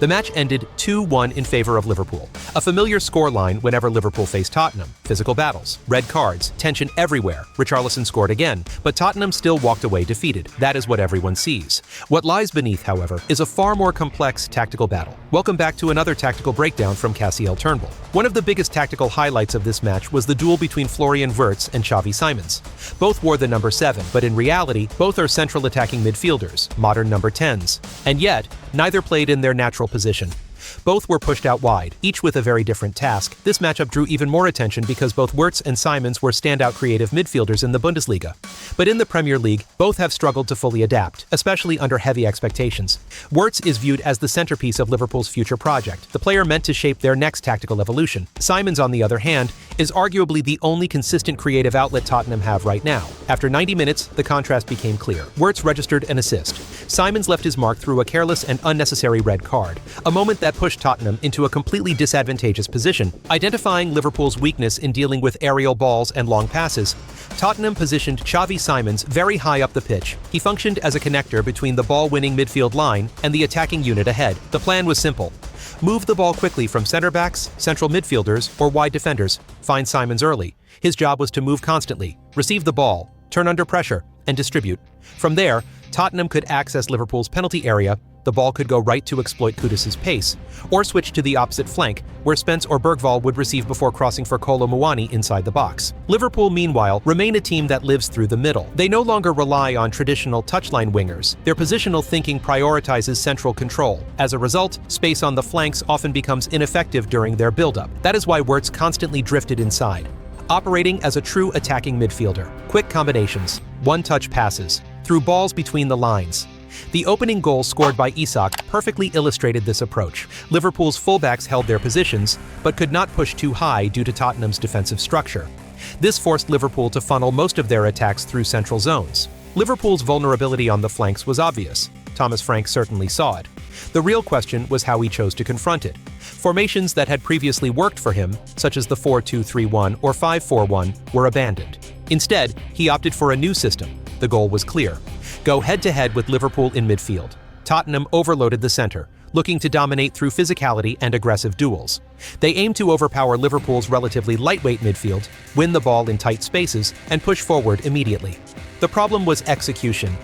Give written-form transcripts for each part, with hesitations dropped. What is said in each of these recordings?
The match ended 2-1 in favor of Liverpool. A familiar scoreline whenever Liverpool faced Tottenham. Physical battles, red cards, tension everywhere. Richarlison scored again, but Tottenham still walked away defeated. That is what everyone sees. What lies beneath, however, is a far more complex tactical battle. Welcome back to another tactical breakdown from Cassiel Turnbull. One of the biggest tactical highlights of this match was the duel between Florian Wirtz and Xavi Simons. Both wore the number 7, but in reality, both are central attacking midfielders, modern number 10s. And yet, neither played in their natural position. Both were pushed out wide, each with a very different task. This matchup drew even more attention because both Wirtz and Simons were standout creative midfielders in the Bundesliga. But in the Premier League, both have struggled to fully adapt, especially under heavy expectations. Wirtz is viewed as the centerpiece of Liverpool's future project, the player meant to shape their next tactical evolution. Simons, on the other hand, is arguably the only consistent creative outlet Tottenham have right now. After 90 minutes, the contrast became clear. Wirtz registered an assist. Simons left his mark through a careless and unnecessary red card, a moment that pushed Tottenham into a completely disadvantageous position. Identifying Liverpool's weakness in dealing with aerial balls and long passes, Tottenham positioned Xavi Simons very high up the pitch. He functioned as a connector between the ball-winning midfield line and the attacking unit ahead. The plan was simple. Move the ball quickly from center-backs, central midfielders, or wide defenders. Find Simons early. His job was to move constantly, receive the ball, turn under pressure, and distribute. From there, Tottenham could access Liverpool's penalty area. The ball could go right to exploit Kudus's pace, or switch to the opposite flank, where Spence or Bergvall would receive before crossing for Kolo Muani inside the box. Liverpool, meanwhile, remain a team that lives through the middle. They no longer rely on traditional touchline wingers. Their positional thinking prioritizes central control. As a result, space on the flanks often becomes ineffective during their build-up. That is why Wirtz constantly drifted inside, operating as a true attacking midfielder. Quick combinations, one-touch passes, through balls between the lines. The opening goal scored by Isak perfectly illustrated this approach. Liverpool's fullbacks held their positions, but could not push too high due to Tottenham's defensive structure. This forced Liverpool to funnel most of their attacks through central zones. Liverpool's vulnerability on the flanks was obvious. Thomas Frank certainly saw it. The real question was how he chose to confront it. Formations that had previously worked for him, such as the 4-2-3-1 or 5-4-1, were abandoned. Instead, he opted for a new system. The goal was clear. Go head-to-head with Liverpool in midfield. Tottenham overloaded the center, looking to dominate through physicality and aggressive duels. They aimed to overpower Liverpool's relatively lightweight midfield, win the ball in tight spaces, and push forward immediately. The problem was execution.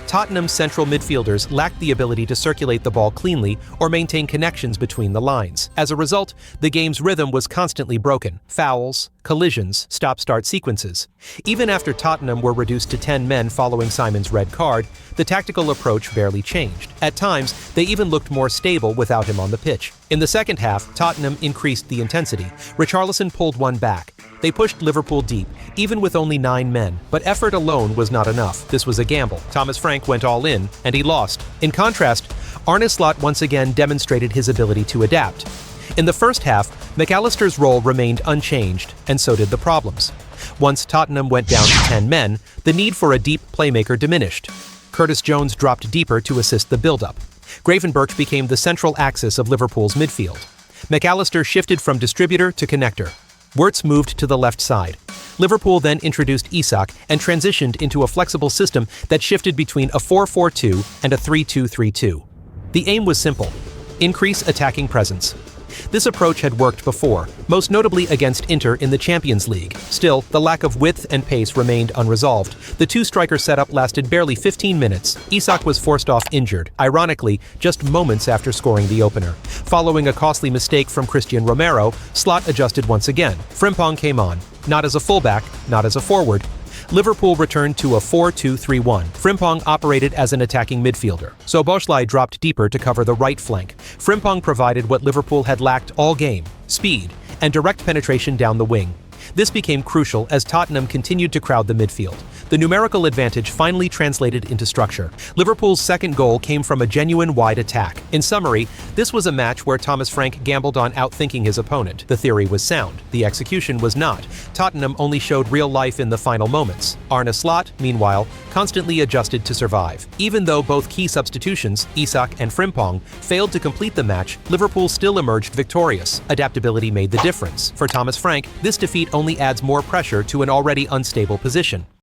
Tottenham's central midfielders lacked the ability to circulate the ball cleanly or maintain connections between the lines. As a result, the game's rhythm was constantly broken. Fouls, collisions, stop-start sequences. Even after Tottenham were reduced to 10 men following Simons' red card, the tactical approach barely changed. At times, they even looked more stable without him on the pitch. In the second half, Tottenham increased the intensity. Richarlison pulled one back. They pushed Liverpool deep, even with only 9 men. But effort alone was not enough. This was a gamble. Thomas Frank went all in, and he lost. In contrast, Arne Slot once again demonstrated his ability to adapt. In the first half, McAllister's role remained unchanged, and so did the problems. Once Tottenham went down to 10 men, the need for a deep playmaker diminished. Curtis Jones dropped deeper to assist the build-up. Gravenberch became the central axis of Liverpool's midfield. McAllister shifted from distributor to connector. Wirtz moved to the left side. Liverpool then introduced Isak and transitioned into a flexible system that shifted between a 4-4-2 and a 3-2-3-2. The aim was simple: increase attacking presence. This approach had worked before, most notably against Inter in the Champions League. Still, the lack of width and pace remained unresolved. The two-striker setup lasted barely 15 minutes. Isak was forced off injured, ironically, just moments after scoring the opener. Following a costly mistake from Christian Romero, Slot adjusted once again. Frimpong came on, not as a fullback, not as a forward. Liverpool returned to a 4-2-3-1. Frimpong operated as an attacking midfielder. Szoboszlai dropped deeper to cover the right flank. Frimpong provided what Liverpool had lacked all game: speed and direct penetration down the wing. This became crucial as Tottenham continued to crowd the midfield. The numerical advantage finally translated into structure. Liverpool's second goal came from a genuine wide attack. In summary, this was a match where Thomas Frank gambled on outthinking his opponent. The theory was sound. The execution was not. Tottenham only showed real life in the final moments. Arne Slot, meanwhile, constantly adjusted to survive. Even though both key substitutions, Isak and Frimpong, failed to complete the match, Liverpool still emerged victorious. Adaptability made the difference. For Thomas Frank, this defeat only adds more pressure to an already unstable position.